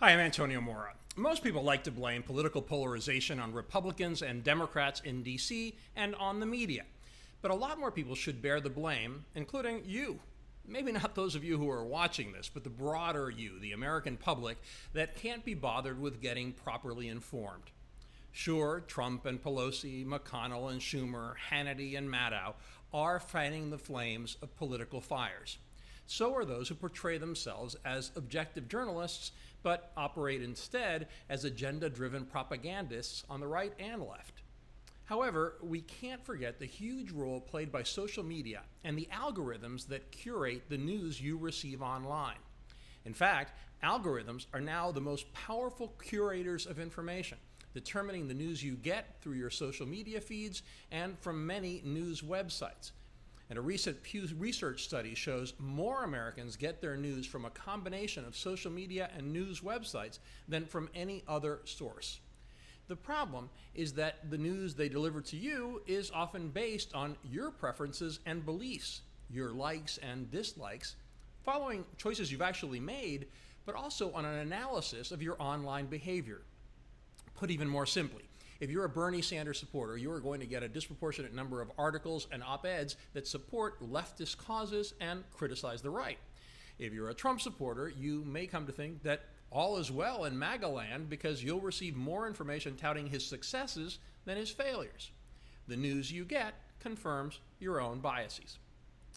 Hi, I'm Antonio Mora. Most people like to blame political polarization on Republicans and Democrats in D.C. and on the media. But a lot more people should bear the blame, including you. Maybe not those of you who are watching this, but the broader you, the American public, that can't be bothered with getting properly informed. Sure, Trump and Pelosi, McConnell and Schumer, Hannity and Maddow are fanning the flames of political fires. So are those who portray themselves as objective journalists, but operate instead as agenda-driven propagandists on the right and left. However, we can't forget the huge role played by social media and the algorithms that curate the news you receive online. In fact, algorithms are now the most powerful curators of information, determining the news you get through your social media feeds and from many news websites. And a recent Pew Research study shows more Americans get their news from a combination of social media and news websites than from any other source. The problem is that the news they deliver to you is often based on your preferences and beliefs, your likes and dislikes, following choices you've actually made, but also on an analysis of your online behavior. Put even more simply, if you're a Bernie Sanders supporter, you are going to get a disproportionate number of articles and op-eds that support leftist causes and criticize the right. If you're a Trump supporter, you may come to think that all is well in MAGA land because you'll receive more information touting his successes than his failures. The news you get confirms your own biases.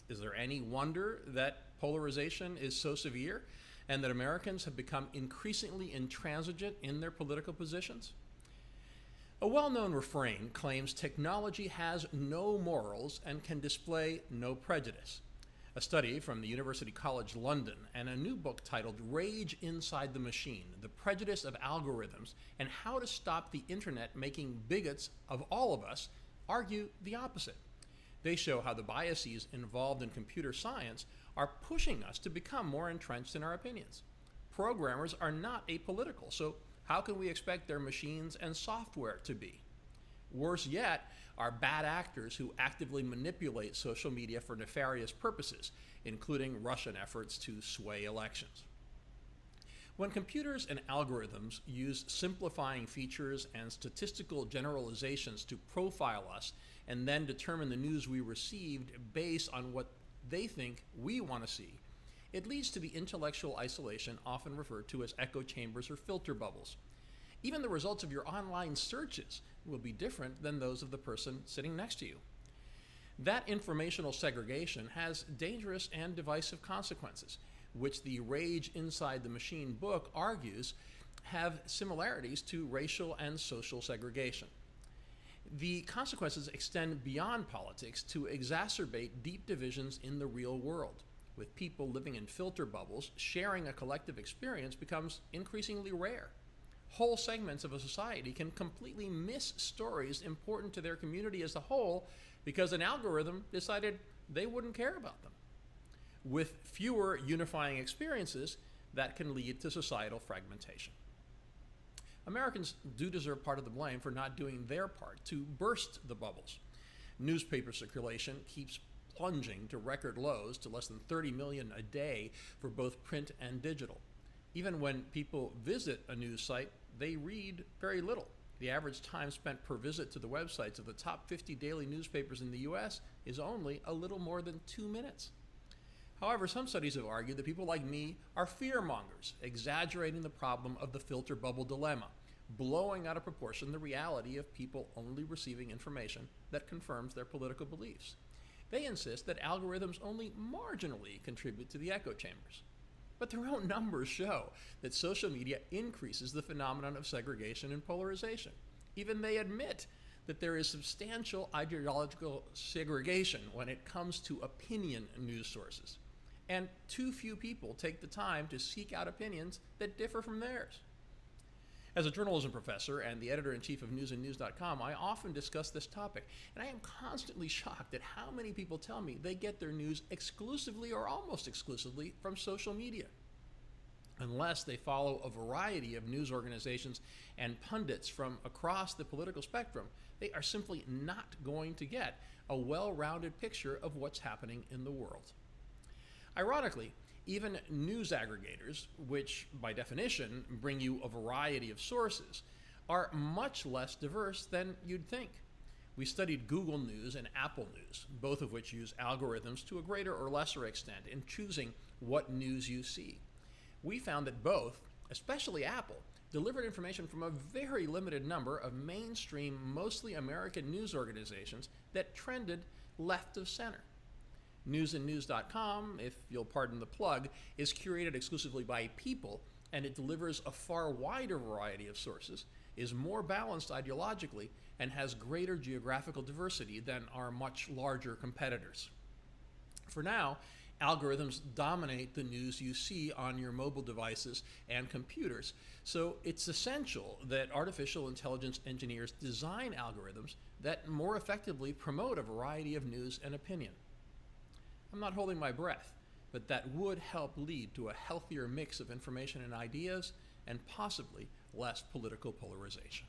Is there any wonder that polarization is so severe and that Americans have become increasingly intransigent in their political positions? A well-known refrain claims technology has no morals and can display no prejudice. A study from the University College London and a new book titled Rage Inside the Machine, The Prejudice of Algorithms and How to Stop the Internet Making Bigots of All of Us argue the opposite. They show how the biases involved in computer science are pushing us to become more entrenched in our opinions. Programmers are not apolitical, so how can we expect their machines and software to be? Worse yet are bad actors who actively manipulate social media for nefarious purposes, including Russian efforts to sway elections. When computers and algorithms use simplifying features and statistical generalizations to profile us and then determine the news we received based on what they think we want to see, it leads to the intellectual isolation often referred to as echo chambers or filter bubbles. Even the results of your online searches will be different than those of the person sitting next to you. That informational segregation has dangerous and divisive consequences, which the Rage Inside the Machine book argues have similarities to racial and social segregation. The consequences extend beyond politics to exacerbate deep divisions in the real world. With people living in filter bubbles, sharing a collective experience becomes increasingly rare. Whole segments of a society can completely miss stories important to their community as a whole because an algorithm decided they wouldn't care about them. With fewer unifying experiences, that can lead to societal fragmentation. Americans do deserve part of the blame for not doing their part to burst the bubbles. Newspaper circulation keeps plunging to record lows to less than 30 million a day for both print and digital. Even when people visit a news site, they read very little. The average time spent per visit to the websites of the top 50 daily newspapers in the US is only a little more than 2 minutes. However, some studies have argued that people like me are fear-mongers, exaggerating the problem of the filter bubble dilemma, blowing out of proportion the reality of people only receiving information that confirms their political beliefs. They insist that algorithms only marginally contribute to the echo chambers. But their own numbers show that social media increases the phenomenon of segregation and polarization. Even they admit that there is substantial ideological segregation when it comes to opinion news sources. And too few people take the time to seek out opinions that differ from theirs. As a journalism professor and the editor-in-chief of newsandnews.com, I often discuss this topic, and I am constantly shocked at how many people tell me they get their news exclusively or almost exclusively from social media. Unless they follow a variety of news organizations and pundits from across the political spectrum, they are simply not going to get a well-rounded picture of what's happening in the world. Ironically, Even news aggregators, which by definition bring you a variety of sources, are much less diverse than you'd think. We studied Google News and Apple News, both of which use algorithms to a greater or lesser extent in choosing what news you see. We found that both, especially Apple, delivered information from a very limited number of mainstream, mostly American news organizations that trended left of center. Newsandnews.com, if you'll pardon the plug, is curated exclusively by people, and it delivers a far wider variety of sources, is more balanced ideologically, and has greater geographical diversity than our much larger competitors. For now, algorithms dominate the news you see on your mobile devices and computers, so it's essential that artificial intelligence engineers design algorithms that more effectively promote a variety of news and opinion. I'm not holding my breath, but that would help lead to a healthier mix of information and ideas, and possibly less political polarization.